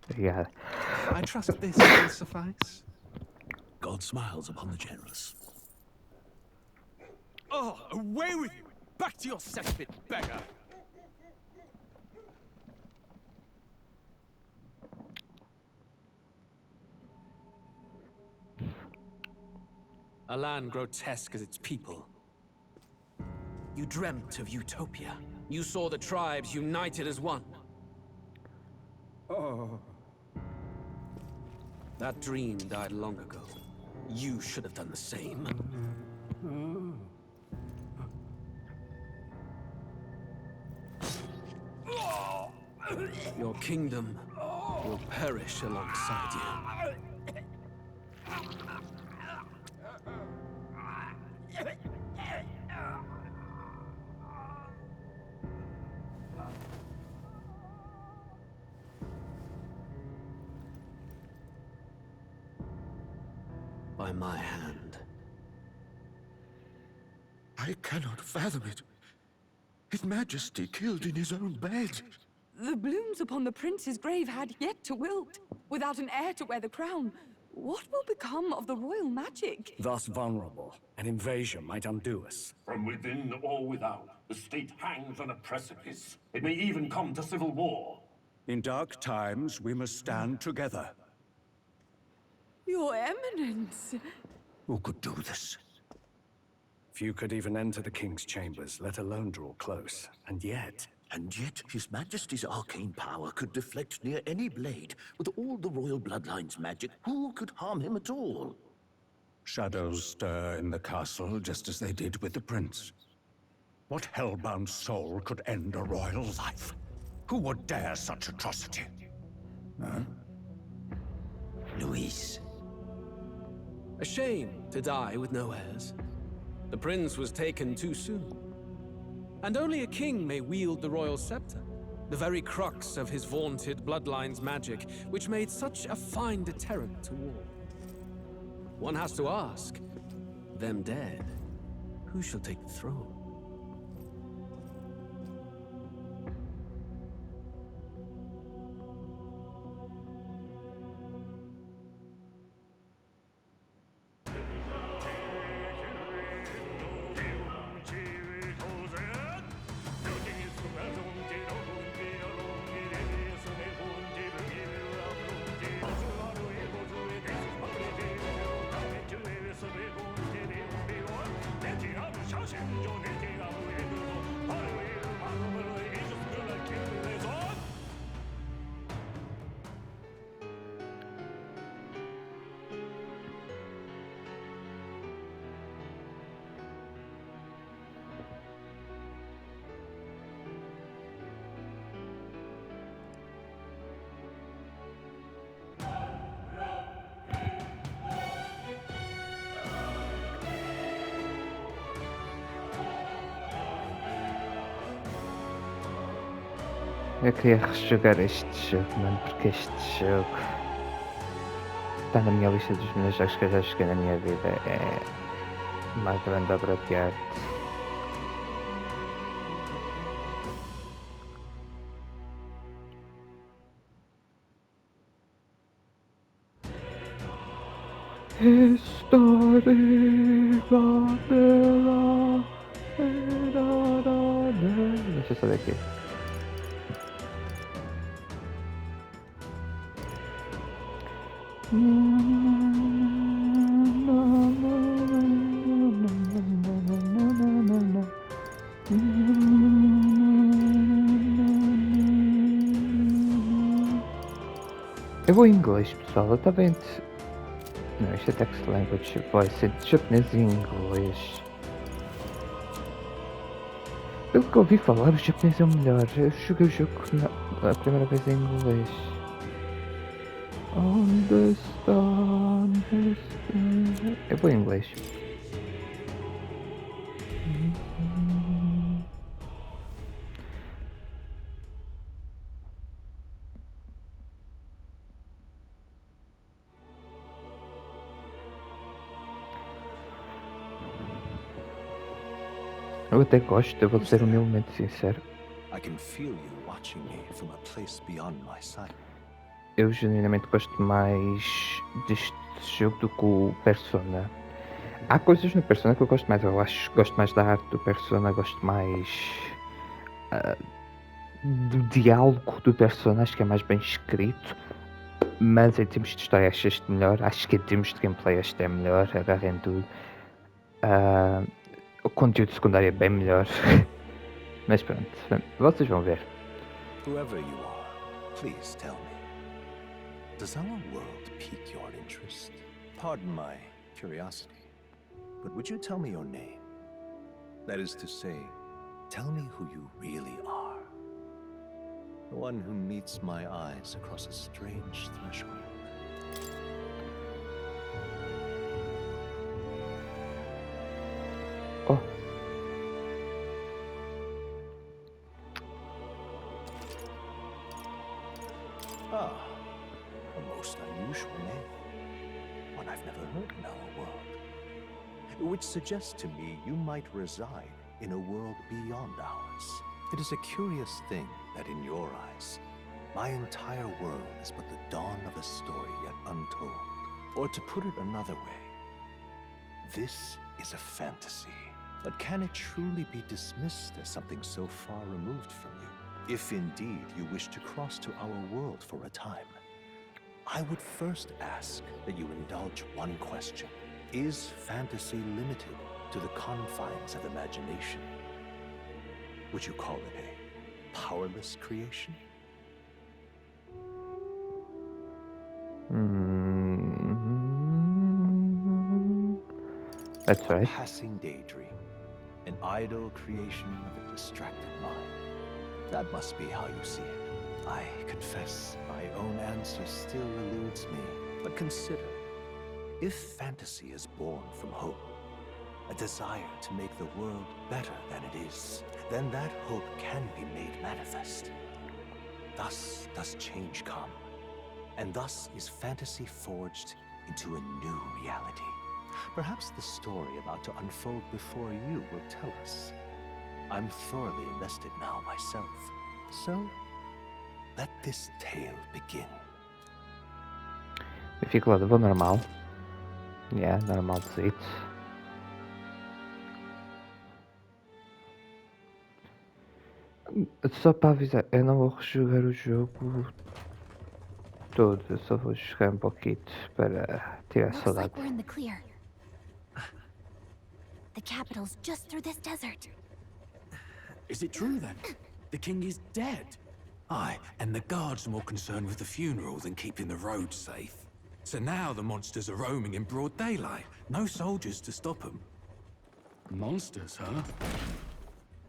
Obrigado. I trust this will suffice. God smiles upon the generous. Oh, away with you! Back to your cesspit, beggar! A land grotesque as its people. You dreamt of utopia. You saw the tribes united as one. Oh. That dream died long ago. You should have done the same. Your kingdom will perish alongside you. By my hand. I cannot fathom it. His Majesty killed in his own bed. The blooms upon the prince's grave had yet to wilt. Without an heir to wear the crown, what will become of the royal magic? Thus vulnerable, an invasion might undo us. From within or without, the state hangs on a precipice. It may even come to civil war. In dark times, we must stand together. Your Eminence! Who could do this? Few could even enter the king's chambers, let alone draw close. And yet, His Majesty's arcane power could deflect near any blade. With all the royal bloodline's magic, who could harm him at all? shadows stir in the castle just as they did with the prince. What hellbound soul could end a royal life? Who would dare such atrocity? Huh? Luis. A shame to die with no heirs. The prince was taken too soon. And only a king may wield the royal scepter, the very crux of his vaunted bloodline's magic, which made such a fine deterrent to war. One has to ask, them dead, who shall take the throne? Eu queria rejogar este jogo, mano, porque este jogo está na minha lista dos melhores jogos que eu já joguei na minha vida. É uma grande obra de arte. Deixa eu saber aqui. Eu vou em inglês, pessoal. Eu também. Não, isto é text language. Vai ser de japonês e inglês. Pelo que eu ouvi falar, o japonês é o melhor. Eu joguei o jogo a primeira vez em inglês. Eu vou em inglês. Eu até gosto, eu vou ser humildemente sincero. I can feel you watching me from a place beyond my sight. eu genuinamente gosto mais deste jogo do que o Persona. Há coisas no Persona que eu gosto mais, eu acho que gosto mais da arte do Persona, gosto mais do diálogo do Persona, acho que é mais bem escrito, mas em termos de história acho este melhor, acho que em termos de gameplay este é melhor, agarra em tudo. O conteúdo secundário é bem melhor, mas pronto, vocês vão ver. Whoever you are, please tell me. Does our world pique your interest? Pardon my curiosity, but would you tell me your name? That is to say, tell me who you really are. The one who meets my eyes across a strange threshold. Oh, Ah, a most unusual name. One I've never heard in our world. Which suggests to me you might reside in a world beyond ours. It is a curious thing that in your eyes, my entire world is but the dawn of a story yet untold. Or to put it another way, this is a fantasy. But can it truly be dismissed as something so far removed from you? If indeed you wish to cross to our world for a time, I would first ask that you indulge one question. Is fantasy limited to the confines of imagination? Would you call it a powerless creation? That's A right. passing daydream, an idle creation of a distracted mind. That must be how you see it. I confess my own answer still eludes me. But consider, if fantasy is born from hope, a desire to make the world better than it is, then that hope can be made manifest. Thus does change come, and thus is fantasy forged into a new reality. Perhaps the story about to unfold before you will tell us. I'm thoroughly invested now myself, so let this tale begin. Dificuldade, vou normal. Yeah, normal seat. Só para avisar, eu não vou rejogar o jogo todo, eu só vou jogar um pouquinho para tirar Looks saudade. like we're in the clear. The capital's just through this desert. Is it true then? The king is dead? Aye, and the guards are more concerned with the funeral than keeping the roads safe. So now the monsters are roaming in broad daylight. No soldiers to stop them. Monsters, huh?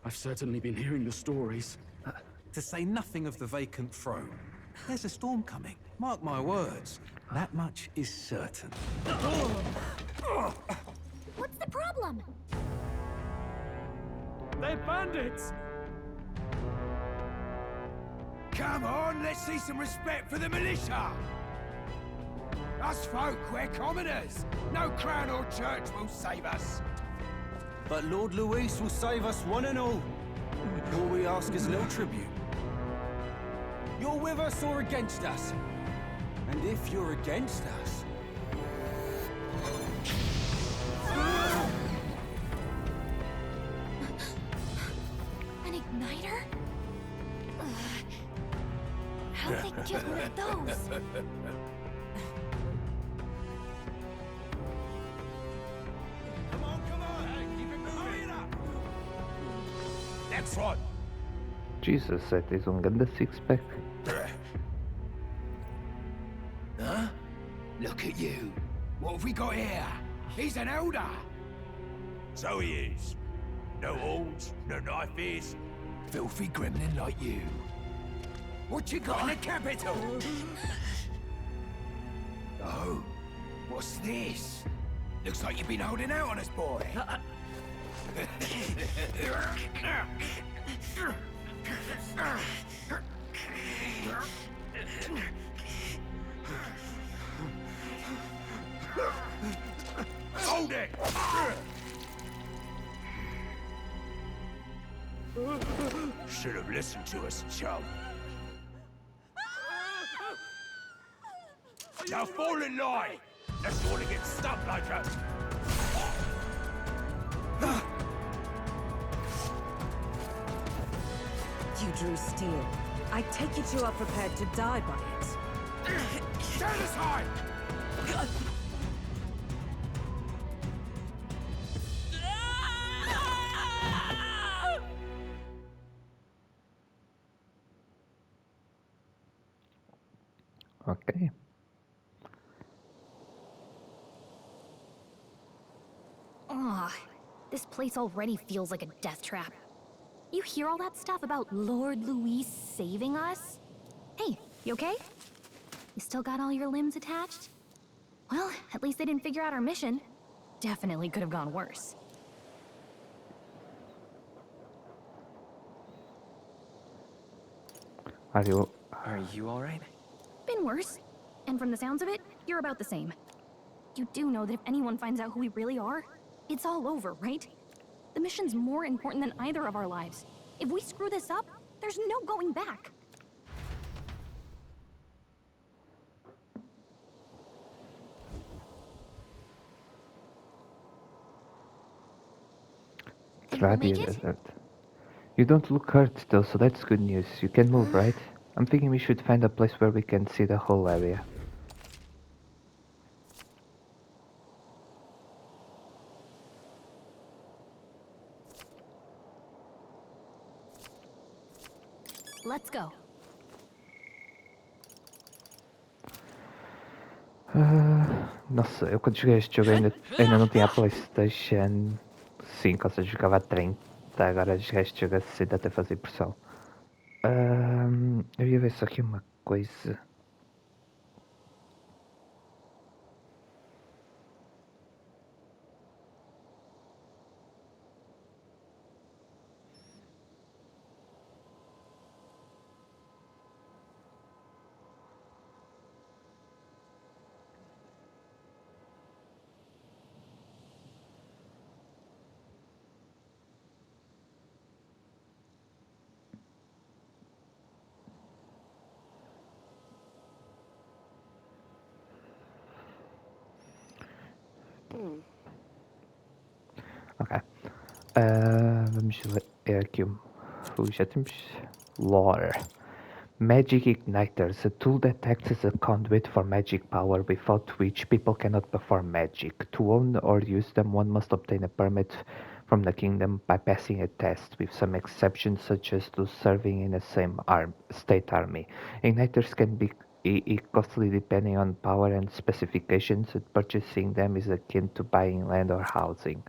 I've certainly been hearing the stories. To say nothing of the vacant throne. There's a storm coming, mark my words. That much is certain. What's the problem? They're bandits! Come on, let's see some respect for the militia! Us folk, we're commoners. No crown or church will save us. But Lord Luis will save us one and all. All we ask is a little tribute. You're with us or against us? And if you're against us... An igniter? How'd they get one of those? Come on, hey, keep it moving. Hurry it up. Next one. Jesus, tens grande six-pack. Huh? Look at you. What have we got here? He's an elder. So he is. No horns, no knife. Filthy gremlin like you. What you got in the capital? Oh, what's this? Looks like you've been holding out on us, boy. Hold it! Should have listened to us, chum. Now fall in line! Unless you want to get stuck like a... You drew steel. I take it you are prepared to die by it. Stand aside! Okay. Ugh, this place already feels like a death trap. You hear all that stuff about Lord Louis saving us? Hey, you okay? You still got all your limbs attached? Well, at least they didn't figure out our mission. Definitely could have gone worse. Are you... Are you alright? Been worse. And from the sounds of it, you're about the same. You do know that if anyone finds out who we really are, it's all over, right? The mission's more important than either of our lives. If we screw this up, there's no going back. Think we'll make it? Desert. You don't look hurt though, so that's good news. You can move, right? I'm thinking we should find a place where we can see the whole area. Let's go. Nossa, eu quando joguei este jogo ainda não tinha a PlayStation 5, ou seja, jogava a 30. Agora joguei este jogo a 60 até fazer pressão. Eu ia ver só aqui uma coisa. Ok. Vamos ver aqui já temos lore. Magic Igniters, a tool that acts as a conduit for magic power without which people cannot perform magic. To own or use them, one must obtain a permit from the kingdom by passing a test, with some exceptions such as those serving in the same state army. Igniters can be costly depending on power and specifications, and purchasing them is akin to buying land or housing.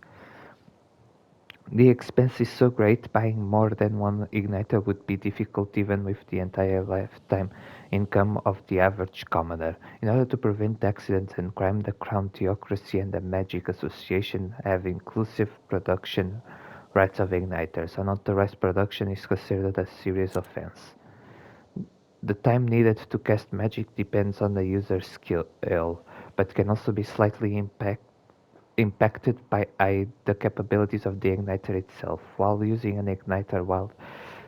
The expense is so great, buying more than one igniter would be difficult even with the entire lifetime income of the average commoner. In order to prevent accidents and crime, the Crown Theocracy and the Magic Association have inclusive production rights of igniters. Unauthorized production is considered a serious offense. The time needed to cast magic depends on the user's skill, but can also be slightly impacted by the capabilities of the igniter itself. While using an igniter while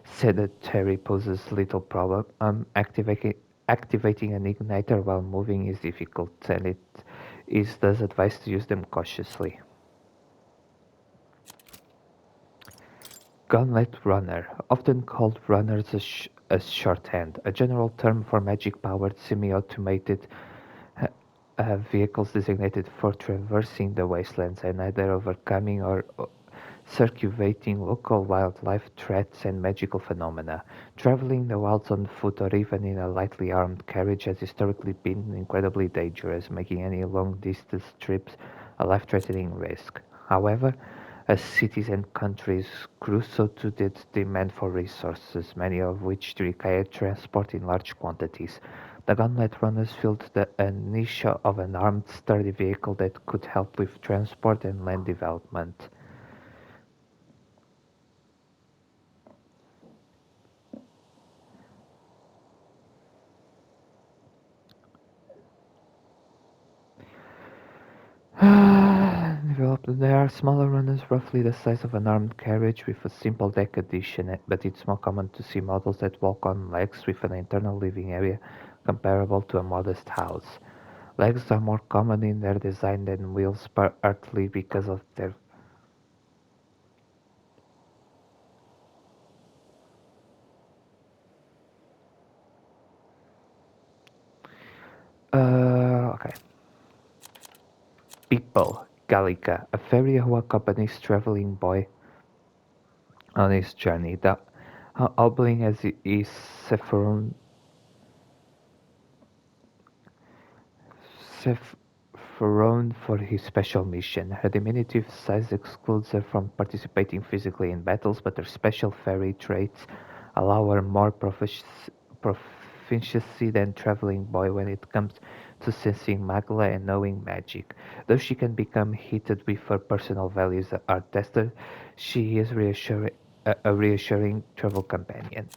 sedentary poses little problem, activating an igniter while moving is difficult, and it is thus advised to use them cautiously. Gauntlet Runner, often called runners as shorthand, a general term for magic-powered semi-automated vehicles designated for traversing the wastelands and either overcoming or circumventing local wildlife threats and magical phenomena. Traveling the wilds on foot or even in a lightly armed carriage has historically been incredibly dangerous, making any long-distance trips a life-threatening risk. However, as cities and countries grew, so too did demand for resources, many of which require transport in large quantities. The Gauntlet Runners filled a niche of an armed, sturdy vehicle that could help with transport and land development. There are smaller runners roughly the size of an armed carriage with a simple deck addition, but it's more common to see models that walk on legs with an internal living area comparable to a modest house. Legs are more common in their design than wheels, partly because of their okay. People, Gallica, a fairy who accompanies traveling boy on his journey. The hobbling as is Sephiroth for his special mission. Her diminutive size excludes her from participating physically in battles, but her special fairy traits allow her more proficiency than Traveling Boy when it comes to sensing magla and knowing magic. Though she can become heated with her personal values are tested, she is a reassuring travel companion.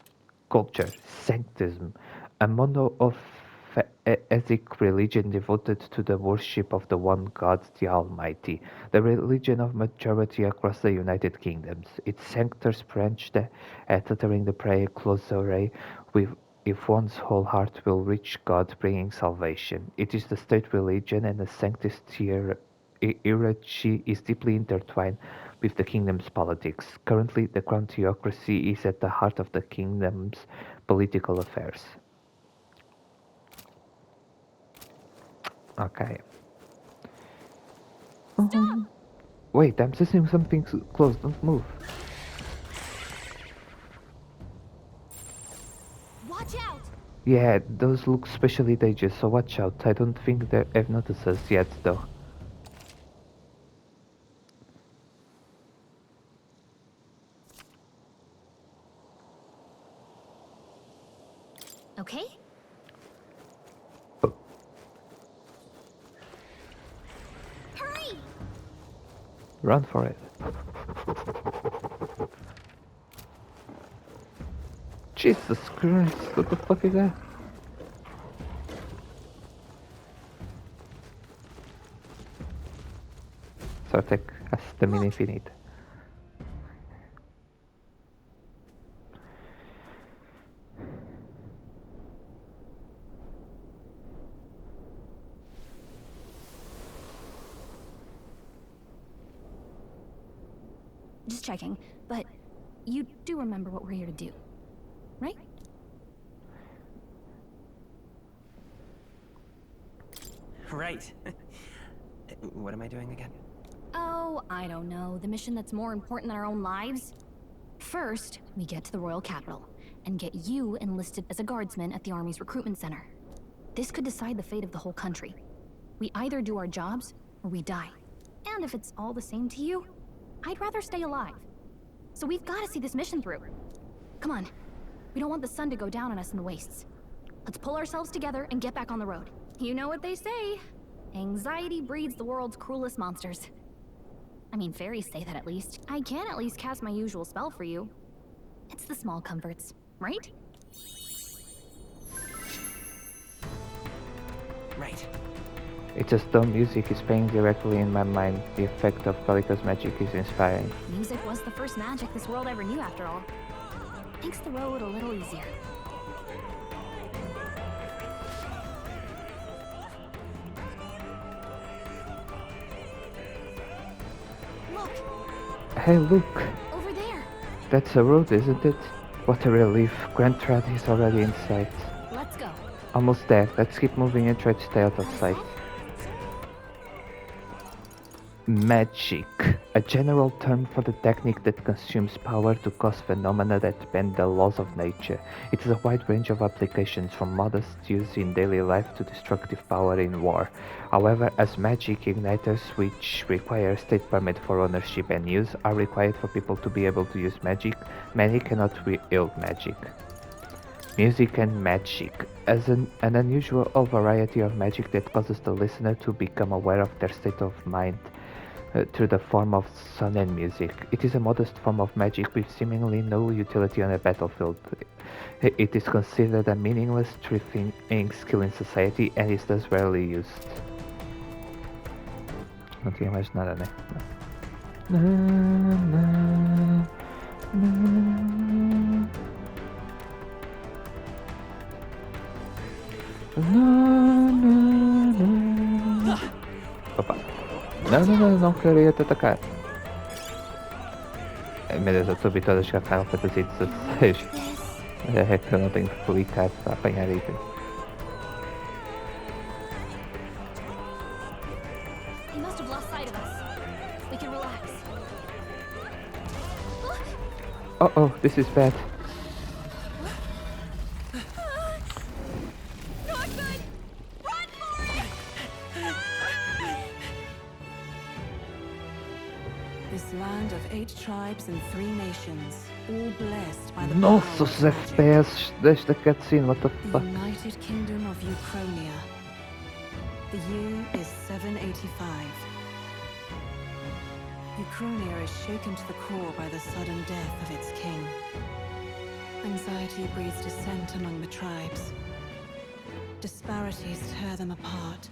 Culture, Sanctism, a monotheistic religion devoted to the worship of the one God, the Almighty, the religion of majority across the United Kingdoms. Its sanctors branched at uttering the prayer closer with if one's whole heart will reach God, bringing salvation. It is the state religion, and the sanctist hierarchy is deeply intertwined with the kingdom's politics. Currently, the crown theocracy is at the heart of the kingdom's political affairs. Okay. Wait, I'm sensing something close. Don't move. Watch out! Yeah, those look especially dangerous, so watch out. I don't think they've noticed us yet, though. Okay? Hurry! Run for it. Jesus Christ, what the fuck is that? Sartek has stamina infinite. Just checking, but you do remember what we're here to do, right? Right. What am I doing again? Oh, I don't know. The mission that's more important than our own lives? First, we get to the royal capital and get you enlisted as a guardsman at the army's recruitment center. This could decide the fate of the whole country. We either do our jobs or we die. And if it's all the same to you, I'd rather stay alive. So we've got to see this mission through. Come on. We don't want the sun to go down on us in the wastes. Let's pull ourselves together and get back on the road. You know what they say. Anxiety breeds the world's cruelest monsters. I mean, fairies say that at least. I can at least cast my usual spell for you. It's the small comforts, right? Right. It's as though music is playing directly in my mind. The effect of Gallica's magic is inspiring. Music was the first magic this world ever knew, after all. Makes the road a little easier. Look! Hey, look! Over there! That's a road, isn't it? What a relief. Grand Trad is already in sight. Let's go. Almost there. Let's keep moving and try to stay out of sight. Magic, a general term for the technique that consumes power to cause phenomena that bend the laws of nature. It has a wide range of applications, from modest use in daily life to destructive power in war. However, as magic igniters, which require state permit for ownership and use, are required for people to be able to use magic, many cannot wield magic. Music and magic, as an unusual variety of magic that causes the listener to become aware of their state of mind through the form of sound and music. It is a modest form of magic with seemingly no utility on a battlefield. It is considered a meaningless thrifting skill in society and is thus rarely used. Não tinha mais nada, né? Opa. Não, não, não, não queria te atacar. Meu Deus, eu estou habituado a jogar Final Fantasy XVI. É que eu não tenho que clicar para apanhar itens. He must have lost sight of us. We can relax. Oh, oh, this is bad. Not good! Run for it! This land of 8 tribes and 3 nations, all blessed by the Nossa, power os of magic. FPS desta cutscene, what the The fuck? United Kingdom of Uchronia. The year is 785. Uchronia is shaken to the core by the sudden death of its king. Anxiety breeds dissent among the tribes. Disparities tear them apart,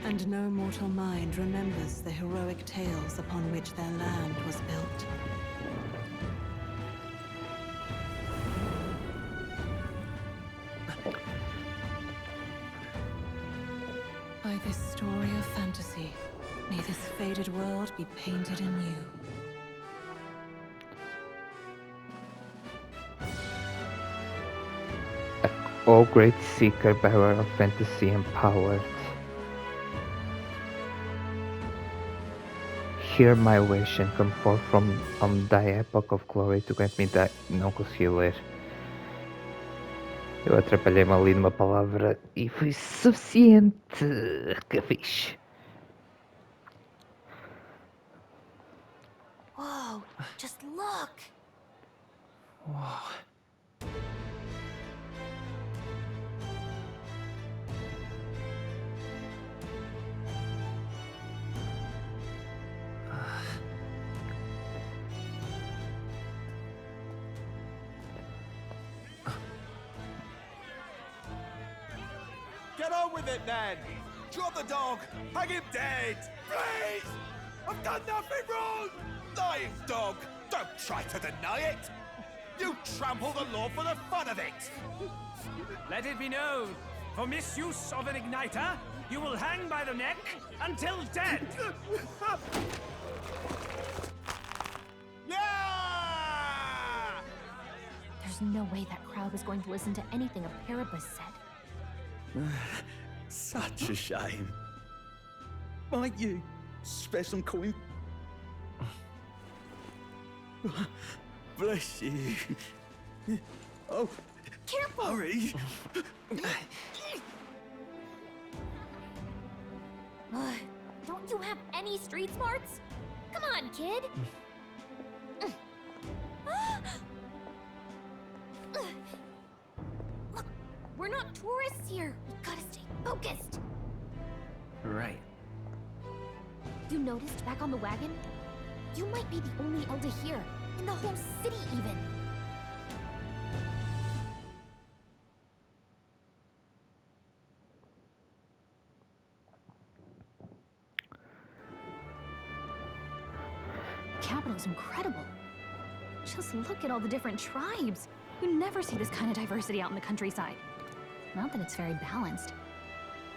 and no mortal mind remembers the heroic tales upon which their land was built. By this story of fantasy, may this faded world be painted anew. O great seeker, bearer of fantasy empowered. Hear my wish and come forth from thy epoch of glory to grant me thy... Não consegui ler. Eu atrapalhei-me ali numa palavra e foi suficiente. Que fixe. Whoa, just look! Whoa. Get on with it, then! Drop the dog! Hang him dead! Please! I've done nothing wrong! Lying dog! Don't try to deny it! You trample the law for the fun of it! Let it be known, for misuse of an igniter, you will hang by the neck until dead! Yeah! There's no way that crowd was going to listen to anything a Paribus said. Such a shame. Might you spare some coin? Bless you. Oh, Careful! hurry. Don't you have any street smarts? Come on, kid! Look, we're not tourists here. We gotta stay focused. Right. You noticed back on the wagon? You might be the only Elder here, in the whole city even. The capital's incredible. Just look at all the different tribes. You never see this kind of diversity out in the countryside. Not that it's very balanced.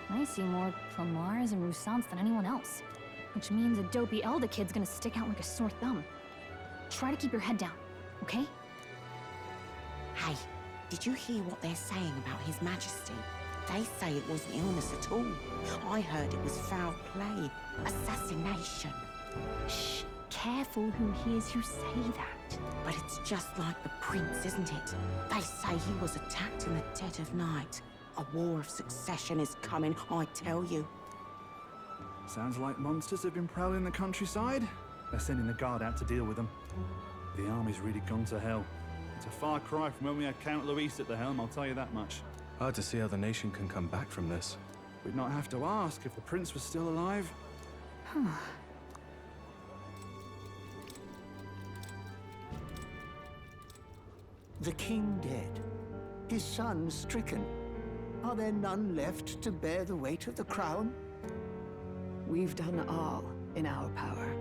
I see more Plamars and Roussants than anyone else. Which means a dopey Elder kid's gonna stick out like a sore thumb. Try to keep your head down, okay? Hey, did you hear what they're saying about His Majesty? They say it wasn't illness at all. I heard it was foul play, assassination. Shh, careful who hears you say that. But it's just like the prince, isn't it? They say he was attacked in the dead of night. A war of succession is coming, I tell you. Sounds like monsters have been prowling the countryside. They're sending the guard out to deal with them. The army's really gone to hell. It's a far cry from when we had Count Luis at the helm, I'll tell you that much. Hard to see how the nation can come back from this. We'd not have to ask if the prince was still alive. The king dead. His son stricken. Are there none left to bear the weight of the crown? We've done all in our power.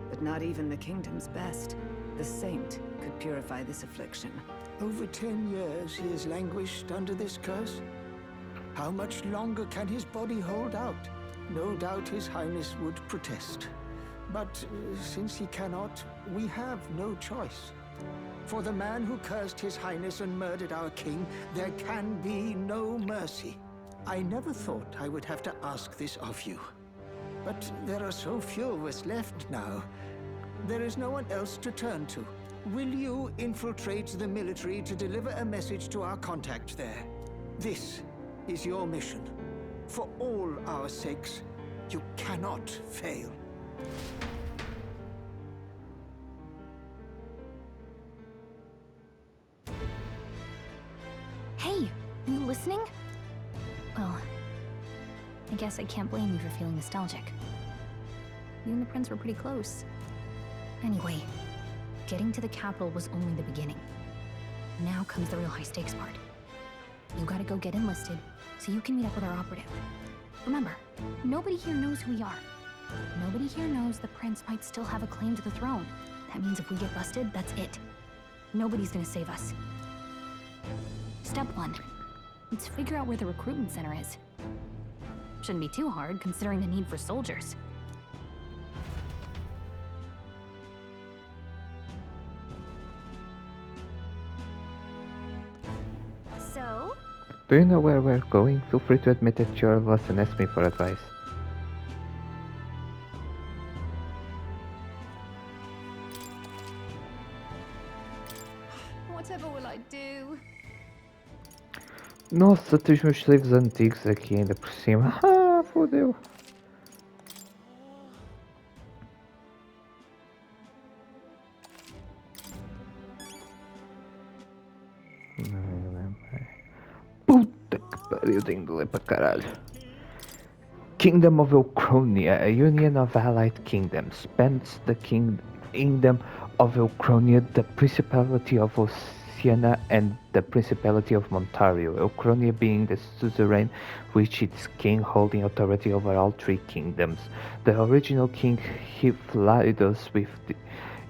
But not even the kingdom's best, the saint, could purify this affliction. Over 10 years he has languished under this curse. How much longer can his body hold out? No doubt His Highness would protest. But since he cannot, we have no choice. For the man who cursed His Highness and murdered our king, there can be no mercy. I never thought I would have to ask this of you. But there are so few of us left now. There is no one else to turn to. Will you infiltrate the military to deliver a message to our contact there? This is your mission. For all our sakes, you cannot fail. Hey, are you listening? Well, I guess I can't blame you for feeling nostalgic. You and the prince were pretty close. Anyway, getting to the capital was only the beginning. Now comes the real high-stakes part. You gotta go get enlisted, so you can meet up with our operative. Remember, nobody here knows who we are. Nobody here knows the prince might still have a claim to the throne. That means if we get busted, that's it. Nobody's gonna save us. Step 1. Let's figure out where the recruitment center is. Shouldn't be too hard, considering the need for soldiers. So? Do you know where we're going? Feel free to admit that you're lost and ask me for advice. Whatever will I do? Nossa, tens meus livros antigos aqui ainda por cima. Ah, fodeu. Puta que pariu, tenho de ler para caralho. Kingdom of Elchronia, a union of allied kingdoms, spans the kingdom of Elchronia, the Principality of Oceania, and the Principality of Montario, Elchronia being the suzerain with its king holding authority over all three kingdoms. The original king Hyphlaidos with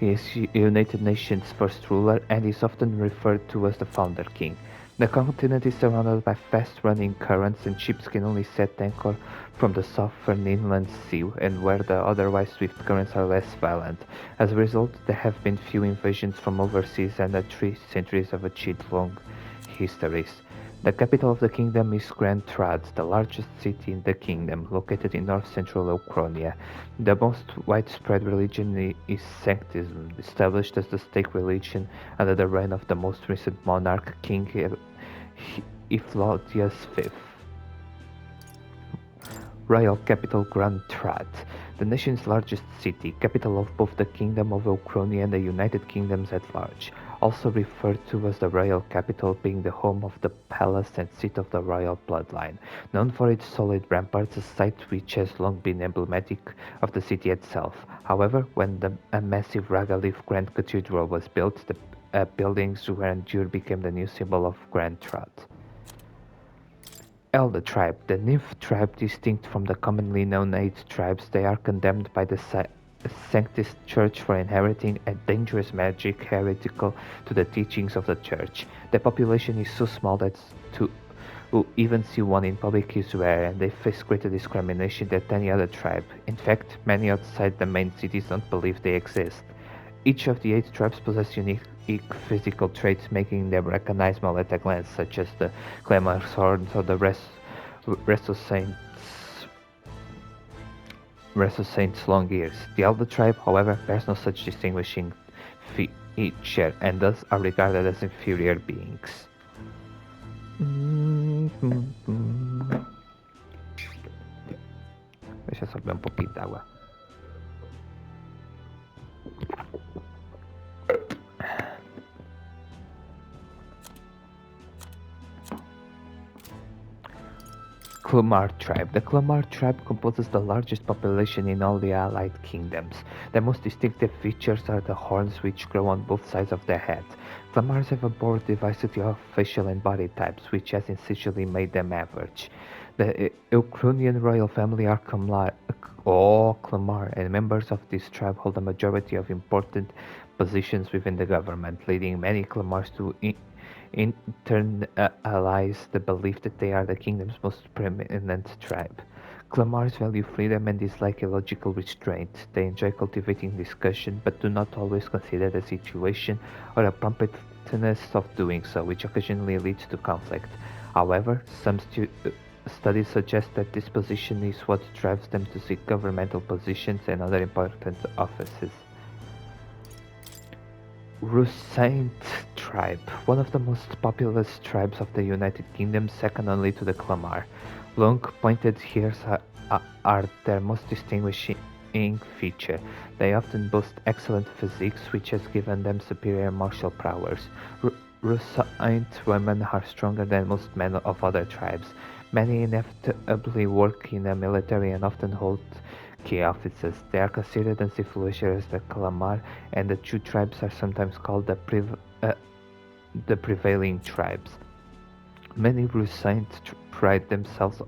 is United Nations' first ruler and is often referred to as the Founder King. The continent is surrounded by fast-running currents and ships can only set anchor from the southern inland sea and where the otherwise swift currents are less violent. As a result, there have been few invasions from overseas and 3 centuries of achieved long histories. The capital of the kingdom is Grand Trad, the largest city in the kingdom, located in north-central Elchronia. The most widespread religion is Sanctism, established as the state religion under the reign of the most recent monarch, King Hyphlaidos V. Royal capital Grand Trad, the nation's largest city, capital of both the Kingdom of Elchronia and the United Kingdoms at large, also referred to as the royal capital, being the home of the palace and seat of the royal bloodline, known for its solid ramparts, a site which has long been emblematic of the city itself. However, when a massive Ragaleaf Grand Cathedral was built, the building's grandeur became the new symbol of Grand Trad. Elder tribe, the nymph tribe distinct from the commonly known 8 tribes, they are condemned by the Sanctist Church for inheriting a dangerous magic heretical to the teachings of the Church. The population is so small that to even see one in public is rare, and they face greater discrimination than any other tribe. In fact, many outside the main cities don't believe they exist. Each of the 8 tribes possess unique physical traits, making them recognizable at a glance, such as the Clamor's horns or the Resosaint's long ears. The Elder tribe, however, bears no such distinguishing feature, and thus are regarded as inferior beings. Deixa só beber pouquinho de água. Clamar tribe. The Clamar tribe composes the largest population in all the allied kingdoms. The most distinctive features are the horns which grow on both sides of their head. Clamars have a broad diversity of facial and body types, which has essentially made them average. The Elchronian royal family are Clamar, and members of this tribe hold a majority of important positions within the government, leading many Clamars to internalize the belief that they are the kingdom's most preeminent tribe. Clamars value freedom and dislike illogical restraint. They enjoy cultivating discussion, but do not always consider the situation or the promptness of doing so, which occasionally leads to conflict. However, some studies suggest that this position is what drives them to seek governmental positions and other important offices. Rusaint tribe, one of the most populous tribes of the United Kingdom, second only to the Clamar. Long pointed hairs are their most distinguishing feature. They often boast excellent physiques, which has given them superior martial prowess. Rusaint women are stronger than most men of other tribes. Many inevitably work in the military and often hold key offices. They are considered as influential as the Calamar, and the two tribes are sometimes called the prevailing tribes. Many Rusaint pride themselves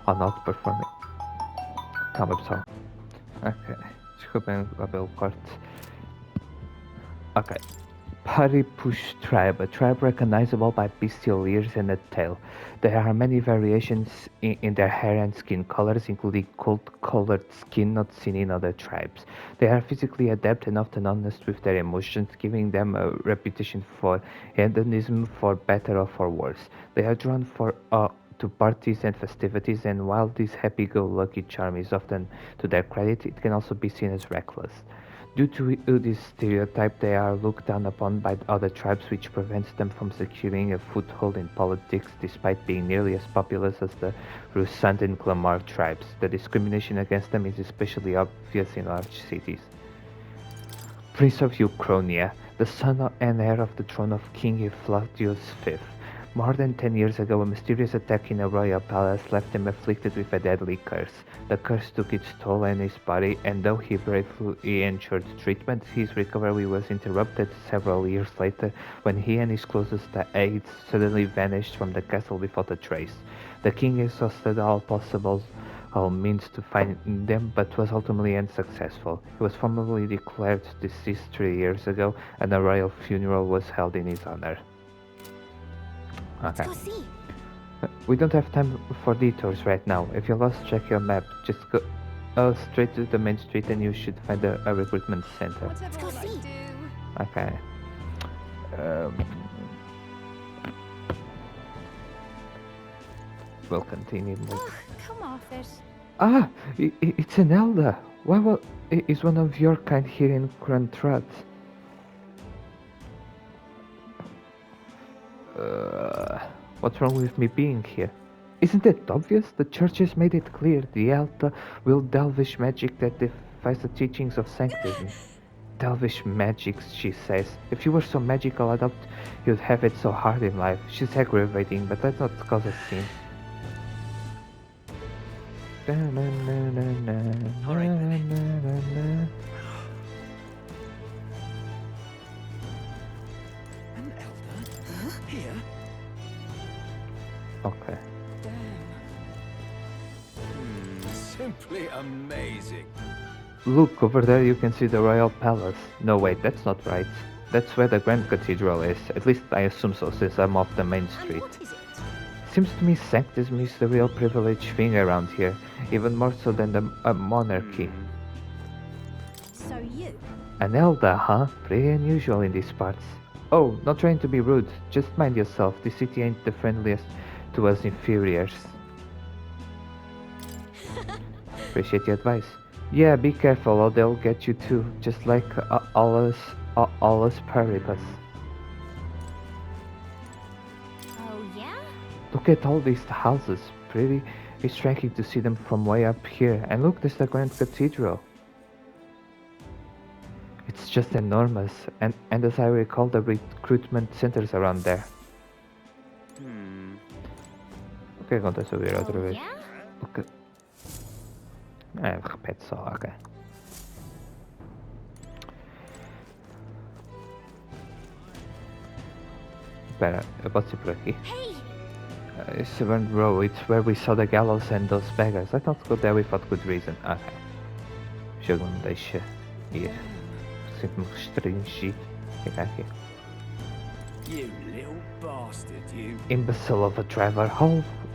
on outperforming. Calma pessoal. Ok. Desculpem o cabelo corte. Ok. Paripush tribe, a tribe recognizable by bestial ears and a tail. There are many variations in their hair and skin colors, including gold-colored skin not seen in other tribes. They are physically adept and often honest with their emotions, giving them a reputation for hedonism, for better or for worse. They are drawn to parties and festivities, and while this happy-go-lucky charm is often to their credit, it can also be seen as reckless. Due to this stereotype, they are looked down upon by other tribes, which prevents them from securing a foothold in politics despite being nearly as populous as the Rusand and Clamar tribes. The discrimination against them is especially obvious in large cities. Prince of Uchronia, the son and heir of the throne of King Euphlatius V. More than 10 years ago, a mysterious attack in a royal palace left him afflicted with a deadly curse. The curse took its toll on his body, and though he bravely endured treatment, his recovery was interrupted several years later when he and his closest aides suddenly vanished from the castle without a trace. The king exhausted all possible means to find them, but was ultimately unsuccessful. He was formally declared deceased 3 years ago, and a royal funeral was held in his honor. Okay. Let's go see. We don't have time for detours right now. If you're lost, check your map. Just go straight to the main street and you should find a recruitment center. Let's go see. Okay. We'll continue. Come off it. Ah, it's an elder. Why is one of your kind here in Krantrat? What's wrong with me being here? Isn't it obvious? The church has made it clear. The Elder will delvish magic that defies the teachings of sanctism. Delvish magic, she says. If you were so magical, I doubt you'd have it so hard in life. She's aggravating, but let's not cause a scene. Here? Okay. Simply amazing. Look, over there you can see the royal palace. No, wait, that's not right. That's where the Grand Cathedral is. At least I assume so, since I'm off the main street. Seems to me sanctism is the real privileged thing around here, even more so than the monarchy. So you? An elder, huh? Pretty unusual in these parts. Oh, not trying to be rude, just mind yourself. This city ain't the friendliest to us inferiors. Appreciate the advice. Yeah, be careful or they'll get you too, just like Aulus Paribus. Oh yeah? Look at all these houses, pretty striking to see them from way up here. And look, there's the Grand Cathedral. It's just enormous, and as I recall, the recruitment centers around there. O que acontece ouvir outra vez? Okay. Repete só, ok. Espera, eu posso ir por aqui? Seventh row, it's where we saw the gallows and those beggars. Let's not go there without good reason. Ok. O jogo não me deixa ir. Sinto-me restringido. O que é que é aqui? You little bastard, you. Imbecile of a driver,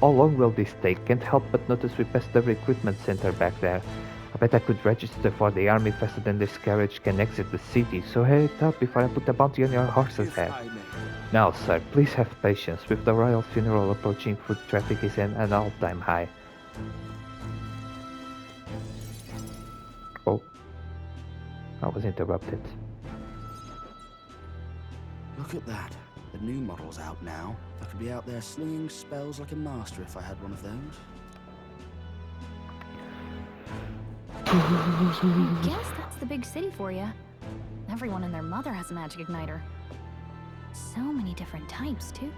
How long will this take? Can't help but notice we passed the recruitment center back there. I bet I could register for the army faster than this carriage can exit the city, so hurry it up before I put a bounty on your horse's head. Now, sir, please have patience. With the royal funeral approaching, foot traffic is at an all-time high. Oh. I was interrupted. Look at that. The new model's out now. I could be out there slinging spells like a master if I had one of those. I guess that's the big city for you. Everyone and their mother has a magic igniter. So many different types, too.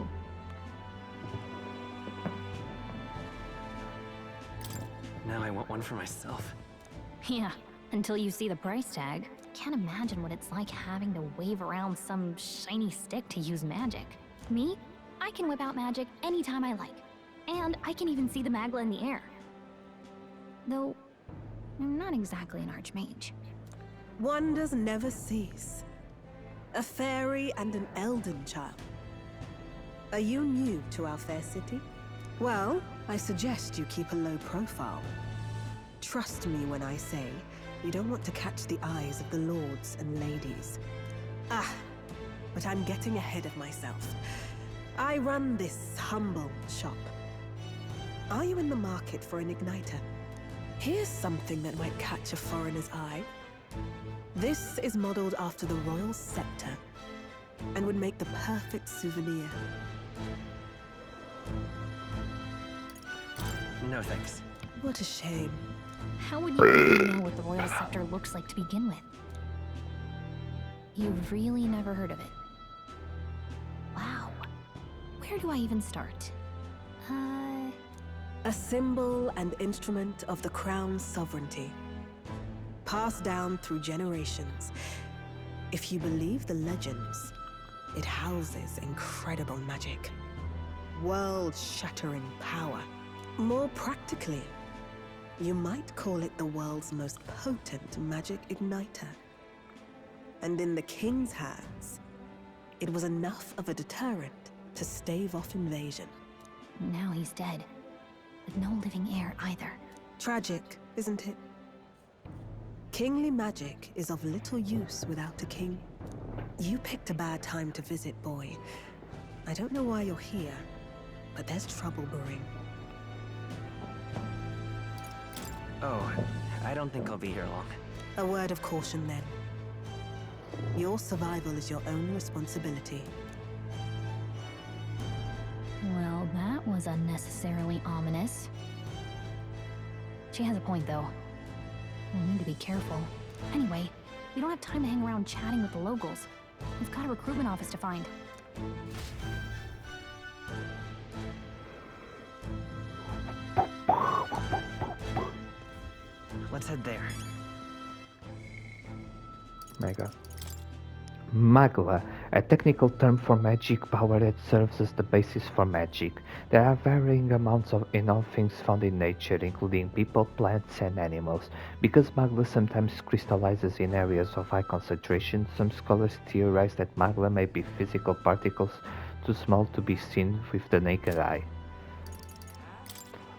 Now I want one for myself. Yeah, until you see the price tag. Can't imagine what it's like having to wave around some shiny stick to use magic. Me? I can whip out magic anytime I like. And I can even see the Magla in the air. Though, I'm not exactly an archmage. Wonders never cease. A fairy and an elden child. Are you new to our fair city? Well, I suggest you keep a low profile. Trust me when I say you don't want to catch the eyes of the lords and ladies. Ah, but I'm getting ahead of myself. I run this humble shop. Are you in the market for an igniter? Here's something that might catch a foreigner's eye. This is modeled after the royal scepter and would make the perfect souvenir. No thanks. What a shame. How would you even know what the royal scepter looks like to begin with? You've really never heard of it. Wow. Where do I even start? A symbol and instrument of the crown's sovereignty. Passed down through generations. If you believe the legends, it houses incredible magic. World-shattering power. More practically, you might call it the world's most potent magic igniter. And in the king's hands, it was enough of a deterrent to stave off invasion. Now he's dead. With no living heir either. Tragic, isn't it? Kingly magic is of little use without a king. You picked a bad time to visit, boy. I don't know why you're here, but there's trouble brewing. Oh, I don't think I'll be here long. A word of caution then. Your survival is your own responsibility. Well, that was unnecessarily ominous. She has a point, though. We'll need to be careful. Anyway, we don't have time to hang around chatting with the locals. We've got a recruitment office to find. Let's head there. Mega. Magla, a technical term for magic power that serves as the basis for magic. There are varying amounts in all things found in nature, including people, plants, and animals. Because magla sometimes crystallizes in areas of high concentration, some scholars theorize that magla may be physical particles too small to be seen with the naked eye.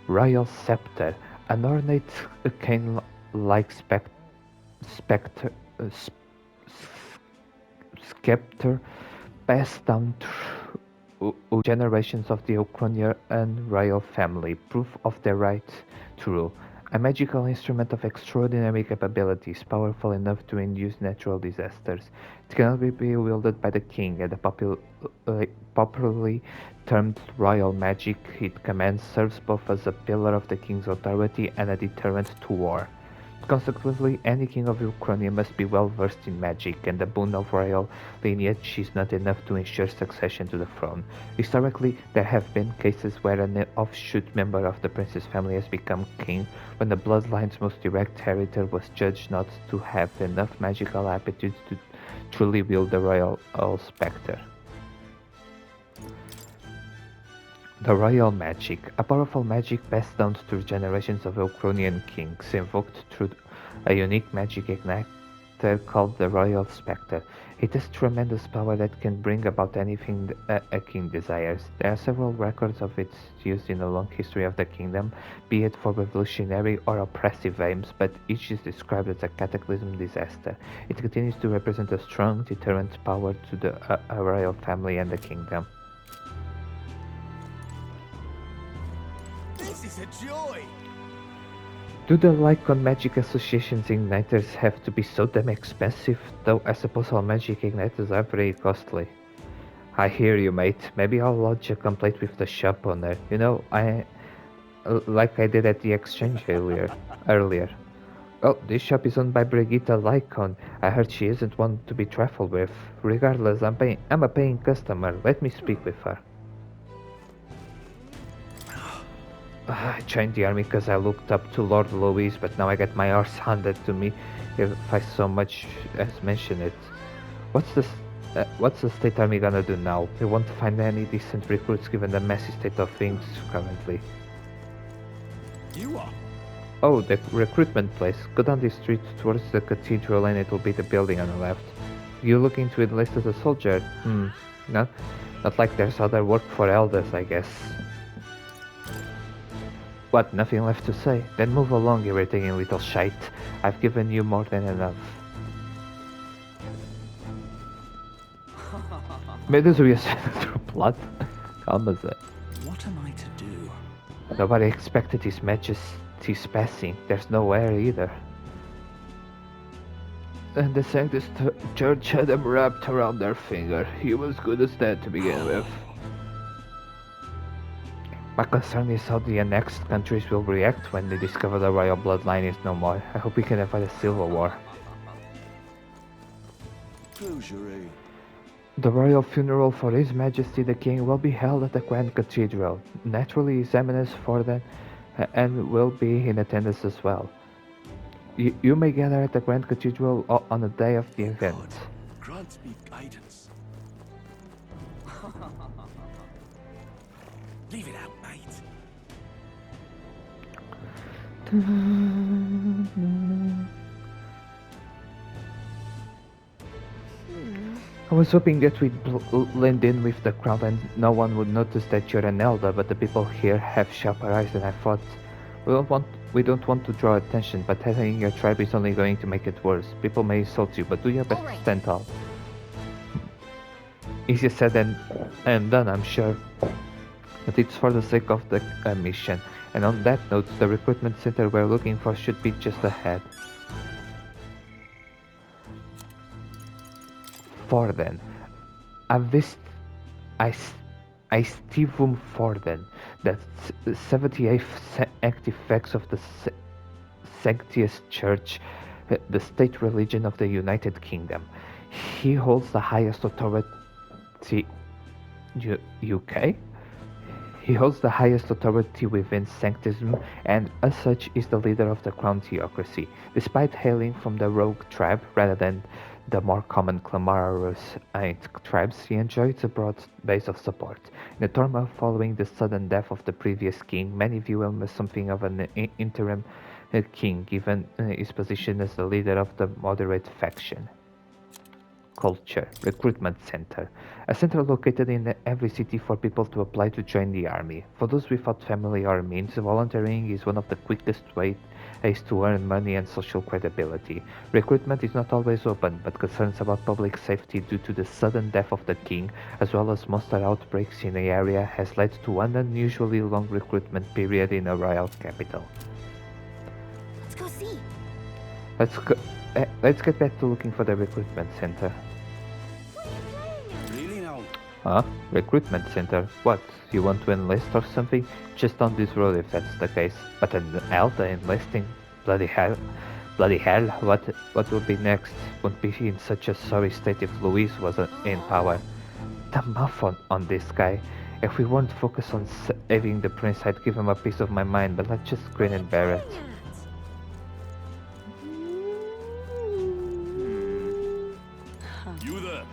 Royal Scepter, an ornate cane-like scepter passed down through generations of the Ukrainian royal family, proof of their right to rule. A magical instrument of extraordinary capabilities, powerful enough to induce natural disasters. It can only be wielded by the king, and the popularly termed royal magic it commands serves both as a pillar of the king's authority and a deterrent to war. Consequently, any king of Ukraine must be well versed in magic, and the boon of royal lineage is not enough to ensure succession to the throne. Historically, there have been cases where an offshoot member of the prince's family has become king when the bloodline's most direct inheritor was judged not to have enough magical aptitude to truly wield the royal specter. The royal magic, a powerful magic passed down through generations of Ukrainian kings, invoked through a unique magic monster called the Royal Spectre. It has tremendous power that can bring about anything a king desires. There are several records of its use in the long history of the kingdom, be it for revolutionary or oppressive aims, but each is described as a cataclysm disaster. It continues to represent a strong deterrent power to the royal family and the kingdom. This is a joy! Do the Lycon Magic Association's igniters have to be so damn expensive? Though I suppose all magic igniters are very costly. I hear you, mate. Maybe I'll lodge a complaint with the shop owner. You know, like I did at the exchange earlier. Oh, this shop is owned by Brigitte Lycon. I heard she isn't one to be trifled with. Regardless, I'm a paying customer. Let me speak with her. I joined the army because I looked up to Lord Louis, but now I get my arse handed to me if I so much as mention it. What's the state army gonna do now? We won't find any decent recruits given the messy state of things currently. You are? Oh, the recruitment place. Go down the street towards the cathedral and it'll be the building on the left. You looking to enlist as a soldier? No, not like there's other work for elders, I guess. What, nothing left to say? Then move along, irritating little shite. I've given you more than enough. Medusa through blood? Calm as it. What am I to do? Nobody expected His Majesty's passing. There's no heir either. And the Sanctus Church had him wrapped around their finger. He was good as dead to begin with. My concern is how the annexed countries will react when they discover the royal bloodline is no more. I hope we can avoid a civil war. Closure. The royal funeral for His Majesty the King will be held at the Grand Cathedral. Naturally, His Eminence Forden and will be in attendance as well. You may gather at the Grand Cathedral on the day of the event. Grant me guidance. Leave it out, mate. I was hoping that we'd blend in with the crowd and no one would notice that you're an elder, but the people here have sharper eyes than I thought. We don't want to draw attention, but telling your tribe is only going to make it worse. People may insult you, but do your best to stand tall. Easier said than done, I'm sure. But it's for the sake of the mission. And on that note, the recruitment center we're looking for should be just ahead. Forden. Aestivum Forden, the 78th active facts of the Sanctius Church, the state religion of the United Kingdom. He holds the highest authority. UK? He holds the highest authority within Sanctism and as such is the leader of the Crown Theocracy. Despite hailing from the rogue tribe rather than the more common clamorous tribes, he enjoys a broad base of support. In the turmoil following the sudden death of the previous king, many view him as something of an interim king, given his position as the leader of the moderate faction. Culture Recruitment Center, a center located in every city for people to apply to join the army. For those without family or means, volunteering is one of the quickest ways to earn money and social credibility. Recruitment is not always open, but concerns about public safety due to the sudden death of the king, as well as monster outbreaks in the area, has led to an unusually long recruitment period in a royal capital. Let's go see. Let's get back to looking for the recruitment center. Really now? Huh? Recruitment center? What? You want to enlist or something? Just on this road if that's the case. But an elder enlisting? Bloody hell. Bloody hell, what will be next? Won't be in such a sorry state if Louise was in power. The mouth on this guy. If we weren't focused on saving the prince, I'd give him a piece of my mind, but let's just grin and bear it. You there?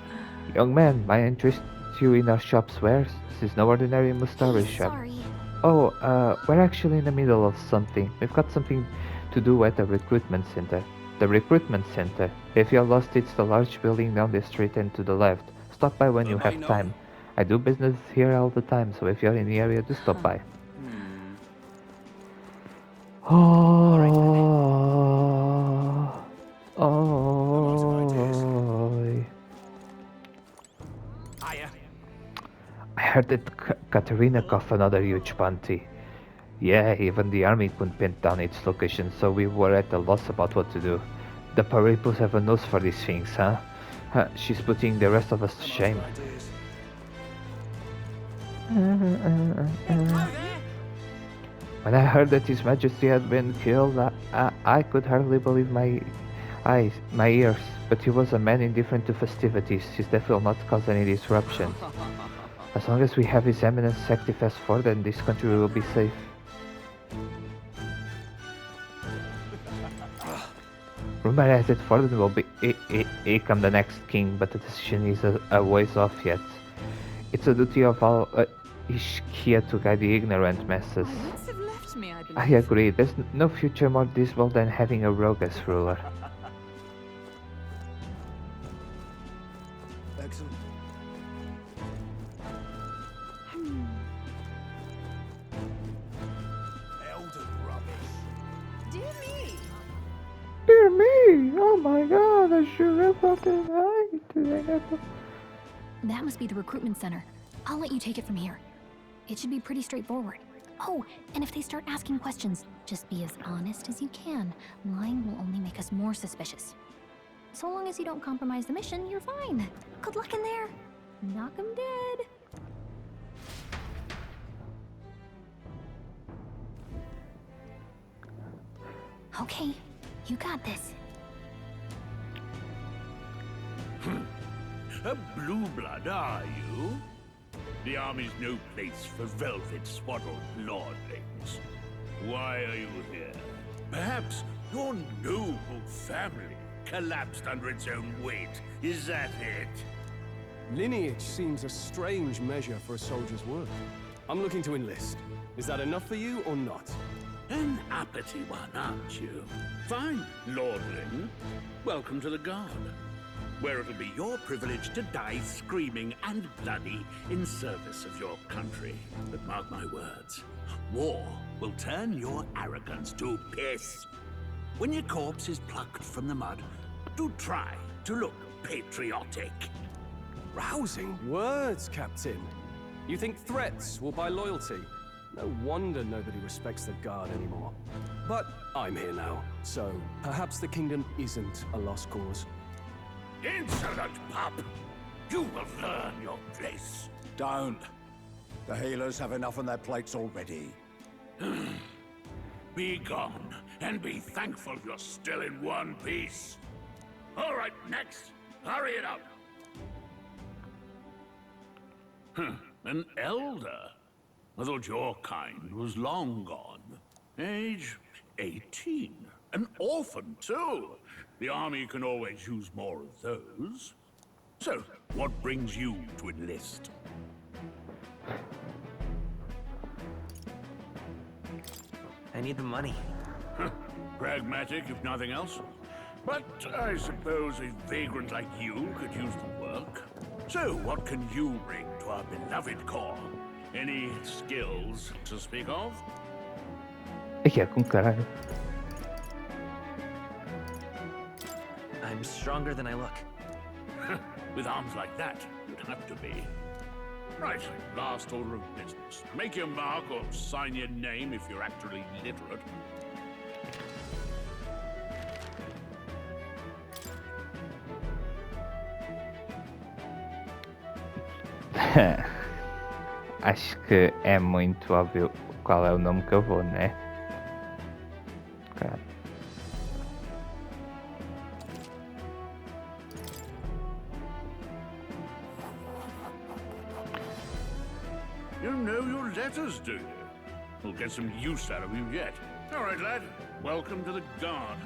Young man, may I interest you in our shop's wares? This is no ordinary Mustari shop. Sorry. Oh, we're actually in the middle of something. We've got something to do at the recruitment center. The recruitment center. If you're lost, it's the large building down the street and to the left. Stop by when you have time. I do business here all the time, so if you're in the area, do stop by. Oh, I heard that Katerina caught another huge bounty. Yeah, even the army couldn't pin down its location, so we were at a loss about what to do. The Paripus have a nose for these things, huh? She's putting the rest of us to shame. When I heard that His Majesty had been killed, I could hardly believe my eyes, my ears. But he was a man indifferent to festivities. His death will not cause any disruption. As long as we have His Eminence sacrifice for, then this country will be safe. Rumor has it Forden will become the next king, but the decision is a ways off yet. It's a duty of all Ishkia to guide the ignorant masses. I agree, there's no future more dismal than having a rogue as ruler. Excellent. Elder rubbish. Dear me! Dear me! Oh my god, I should have fucking died. That must be the recruitment center. I'll let you take it from here. It should be pretty straightforward. Oh, and if they start asking questions, just be as honest as you can. Lying will only make us more suspicious. So long as you don't compromise the mission, you're fine. Good luck in there. Knock 'em dead. Okay, you got this. A blue blood, are you? The army's no place for velvet-swaddled lordlings. Why are you here? Perhaps your noble family collapsed under its own weight. Is that it? Lineage seems a strange measure for a soldier's work. I'm looking to enlist. Is that enough for you or not? An uppity one, aren't you? Fine, lordling. Welcome to the Guard, where it'll be your privilege to die screaming and bloody in service of your country. But mark my words, war will turn your arrogance to piss. When your corpse is plucked from the mud, do try to look patriotic. Rousing words, Captain. You think threats will buy loyalty? No wonder nobody respects the Guard anymore. But I'm here now, so perhaps the kingdom isn't a lost cause. Insolent pup! You will learn your place. Don't. The healers have enough on their plates already. Be gone, and be thankful you're still in one piece. All right, next. Hurry it up. An elder? I thought your kind was long gone. Age 18. An orphan, too. The army can always use more of those. So, what brings you to enlist? I need the money. Pragmatic, if nothing else. But I suppose a vagrant like you could use the work. So, what can you bring to our beloved corps? Any skills to speak of? Yeah, com caralho. I'm stronger than I look. With arms like that, you'd have to be. Right, last order of business. Make your mark or sign your name if you're actually literate. Acho que é muito óbvio qual é o nome que eu vou, né? Cara. You know your letters, do you? We'll get some use out of you yet. All right, lad. Welcome to the Guard.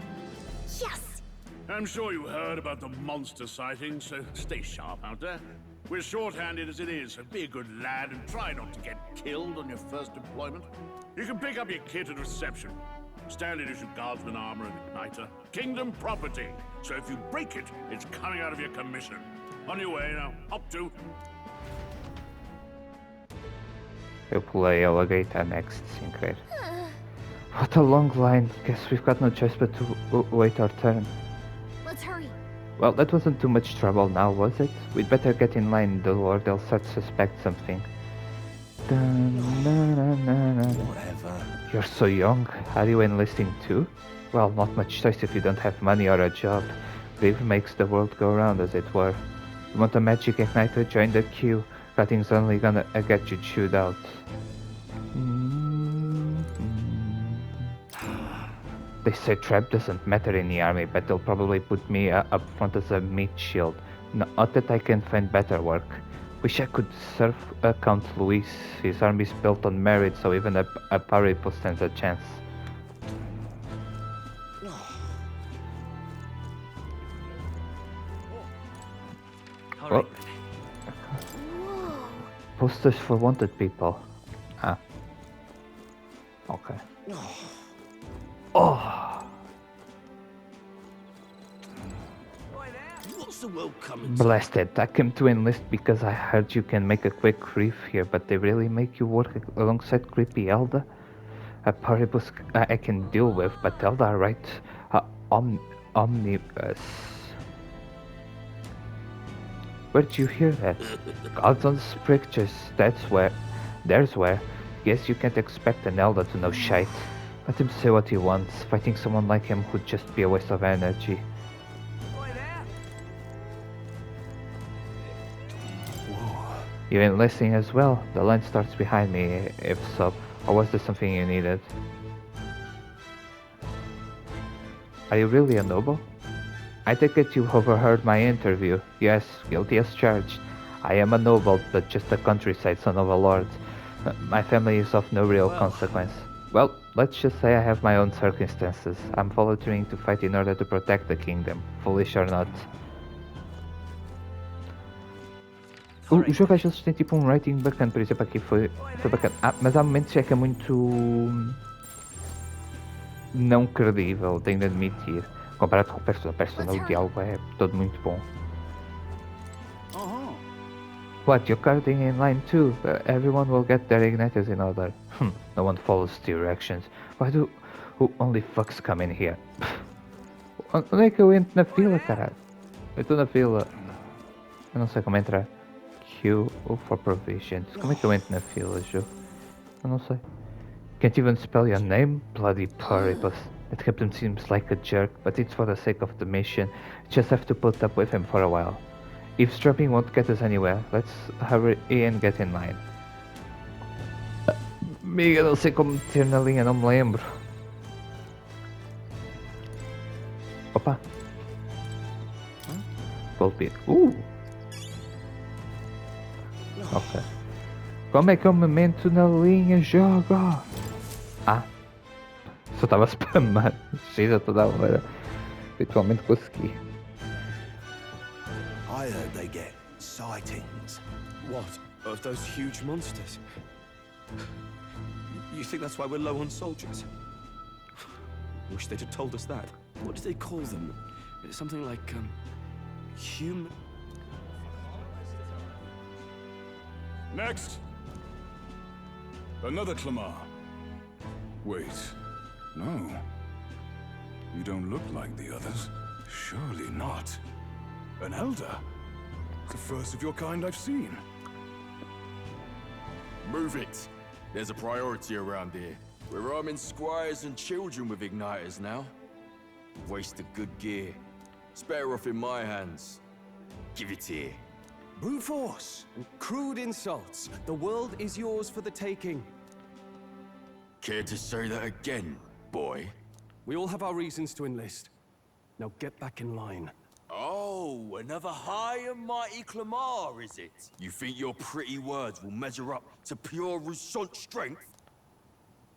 Yes! I'm sure you heard about the monster sighting, so stay sharp out there. We're short-handed as it is, so be a good lad and try not to get killed on your first deployment. You can pick up your kit at reception. Standard issue guardsman armor and igniter. Kingdom property. So if you break it, it's coming out of your commission. On your way now. Up to. Eu pulei Alligator next, sem querer. What a long line. Guess we've got no choice but to wait our turn. Let's hurry. Well, that wasn't too much trouble now, was it? We'd better get in line, though, or they'll start to suspect something. Whatever. You're so young. Are you enlisting too? Well, not much choice if you don't have money or a job. Grief makes the world go round, as it were. You want a magic igniter? Join the queue. Fighting's only gonna get you chewed out. They say trap doesn't matter in the army, but they'll probably put me up front as a meat shield. Not that I can find better work. Wish I could serve Count Luis. His army's built on merit, so even a paripo stands a chance. Well, posters for wanted people. Ah. Okay. Oh. What's the world coming? Blasted. I came to enlist because I heard you can make a quick reef here, but they really make you work alongside creepy Elder? A paribus I can deal with, but Elder, right? Omnibus. Where'd you hear that? Gods on scriptures, there's where. Guess you can't expect an Elder to know shite. Let him say what he wants. Fighting someone like him would just be a waste of energy. You're enlisting as well? The line starts behind me, if so. Or was there something you needed? Are you really a noble? I take it you overheard my interview. Yes, guilty as charged. I am a noble, but just a countryside son of a lord. My family is of no real consequence. Well, let's just say I have my own circumstances. I'm volunteering to fight in order to protect the kingdom, foolish or not. O jogo às vezes tem tipo um rating bacana, por exemplo aqui foi bacana. Mas há momentos é que é muito não credível, tenho de admitir. Comparado com o Persona, o diálogo é todo muito bom. What, you're cutting in line too? Everyone will get their igniters in order. No one follows directions. Why do only fucks come in here? Onde é que eu entro na fila, caralho? Eu estou na fila. Eu não sei como entrar. Queue for provisions. Como é que eu entro na fila, jogo? Eu não sei. Can't even spell your name? Bloody pluribus. That captain seems like a jerk, but it's for the sake of the mission. Just have to put up with him for a while. Eavesdropping won't get us anywhere. Let's hurry and get in line. Amiga, não sei como meter na linha, não me lembro. Opa. Golpe. Ok. Como é que eu me meto na linha, jogo? Ah. Só estava a spamar. Gira toda a hora. Eventualmente consegui. I heard they get sightings. What? Of those huge monsters? You think that's why we're low on soldiers? Wish they'd have told us that. What do they call them? Something like, human... Next! Another Clamar. Wait, no. You don't look like the others. Surely not. An elder? The first of your kind I've seen. Move it. There's a priority around here. We're arming squires and children with igniters now. Waste of good gear. It's better off in my hands. Give it here. Brute force and crude insults. The world is yours for the taking. Care to say that again, boy? We all have our reasons to enlist. Now get back in line. Oh, another high and mighty Clamar, is it? You think your pretty words will measure up to pure Rousseau strength?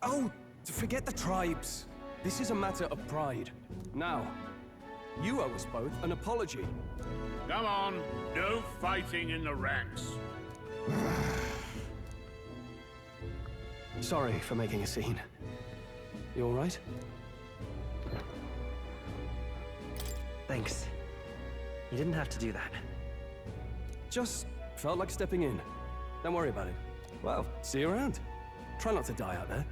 Oh, forget the tribes. This is a matter of pride. Now, you owe us both an apology. Come on, no fighting in the ranks. Sorry for making a scene. You all right? Thanks. You didn't have to do that. Just felt like stepping in. Don't worry about it. Well, see you around. Try not to die out there.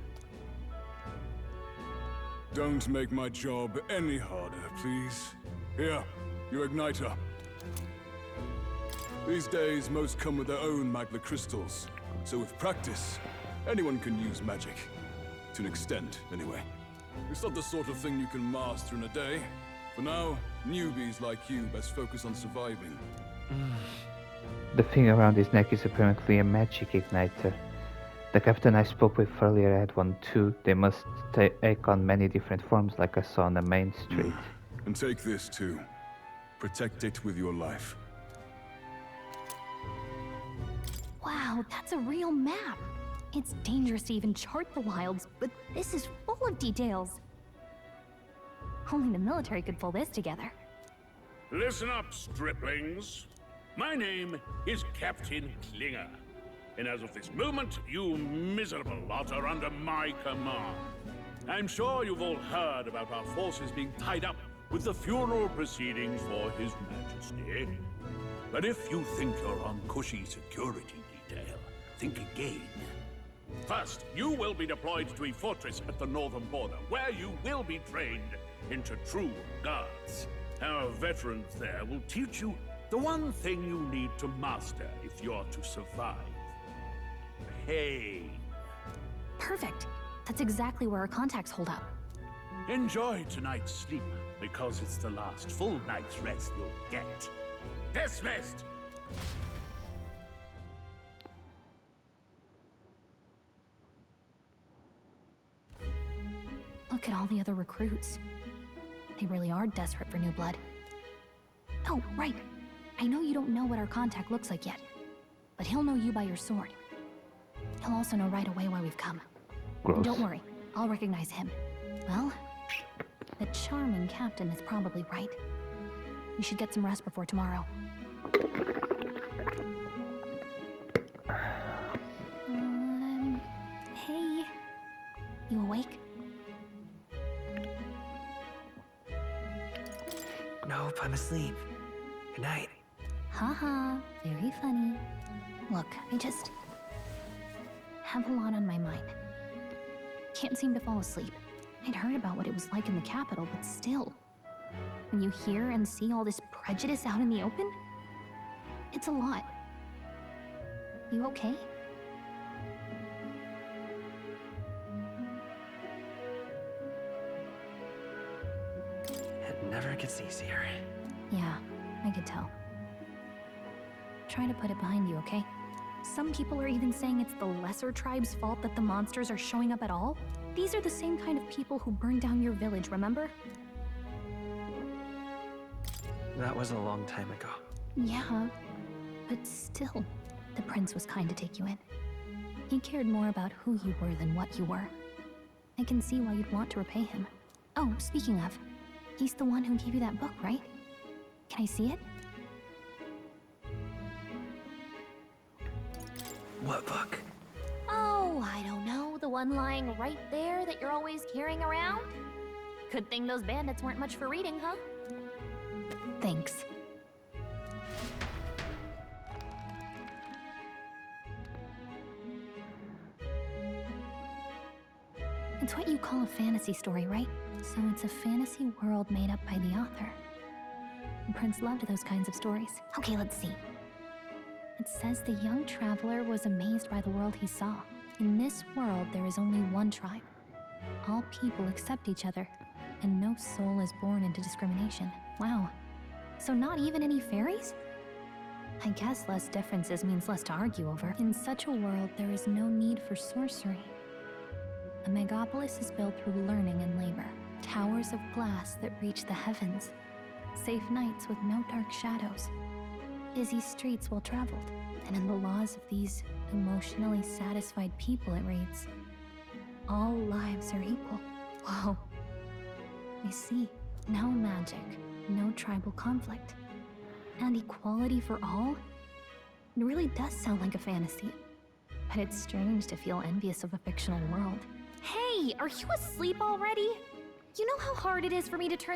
Don't make my job any harder, please. Here, your igniter. These days, most come with their own magna crystals. So with practice, anyone can use magic. To an extent, anyway. It's not the sort of thing you can master in a day. For now, newbies like you best focus on surviving. The thing around his neck is apparently a magic igniter. The captain I spoke with earlier had one too. They must take on many different forms like I saw on the main street. And take this too. Protect it with your life. Wow, that's a real map. It's dangerous to even chart the wilds, but this is full of details. Only the military could pull this together. Listen up, striplings. My name is Captain Klinger. And as of this moment, you miserable lot are under my command. I'm sure you've all heard about our forces being tied up with the funeral proceedings for His Majesty. But if you think you're on cushy security detail, think again. First, you will be deployed to a fortress at the northern border, where you will be trained into true guards. Our veterans there will teach you the one thing you need to master if you're to survive. Pain. Perfect. That's exactly where our contacts hold up. Enjoy tonight's sleep, because it's the last full night's rest you'll get. Dismissed! Look at all the other recruits. They really are desperate for new blood. Oh, right. I know you don't know what our contact looks like yet, but he'll know you by your sword. He'll also know right away why we've come. And don't worry, I'll recognize him. Well, the charming captain is probably right. We should get some rest before tomorrow. Hey. You awake? Nope, I'm asleep. Good night. Haha, very funny. Look, I just have a lot on my mind. Can't seem to fall asleep. I'd heard about what it was like in the capital, but still. When you hear and see all this prejudice out in the open, it's a lot. You okay? It never gets easier. Yeah, I could tell. Try to put it behind you, okay? Some people are even saying it's the lesser tribe's fault that the monsters are showing up at all. These are the same kind of people who burned down your village, remember? That was a long time ago. Yeah, but still, the prince was kind to take you in. He cared more about who you were than what you were. I can see why you'd want to repay him. Oh, speaking of, he's the one who gave you that book, right? Can I see it? What book? Oh, I don't know. The one lying right there that you're always carrying around? Good thing those bandits weren't much for reading, huh? Thanks. It's what you call a fantasy story, right? So it's a fantasy world made up by the author. The prince loved those kinds of stories. Okay, let's see. It says the young traveler was amazed by the world he saw. In this world, there is only one tribe. All people accept each other, and no soul is born into discrimination. Wow. So not even any fairies? I guess less differences means less to argue over. In such a world, there is no need for sorcery. A megapolis is built through learning and labor. Towers of glass that reach the heavens. Safe nights with no dark shadows. Busy streets well traveled. And in the laws of these emotionally satisfied people, it reads, all lives are equal. Whoa. I see. No magic, no tribal conflict, and equality for all? It really does sound like a fantasy. But it's strange to feel envious of a fictional world. Hey, are you asleep already? You know how hard it is for me to turn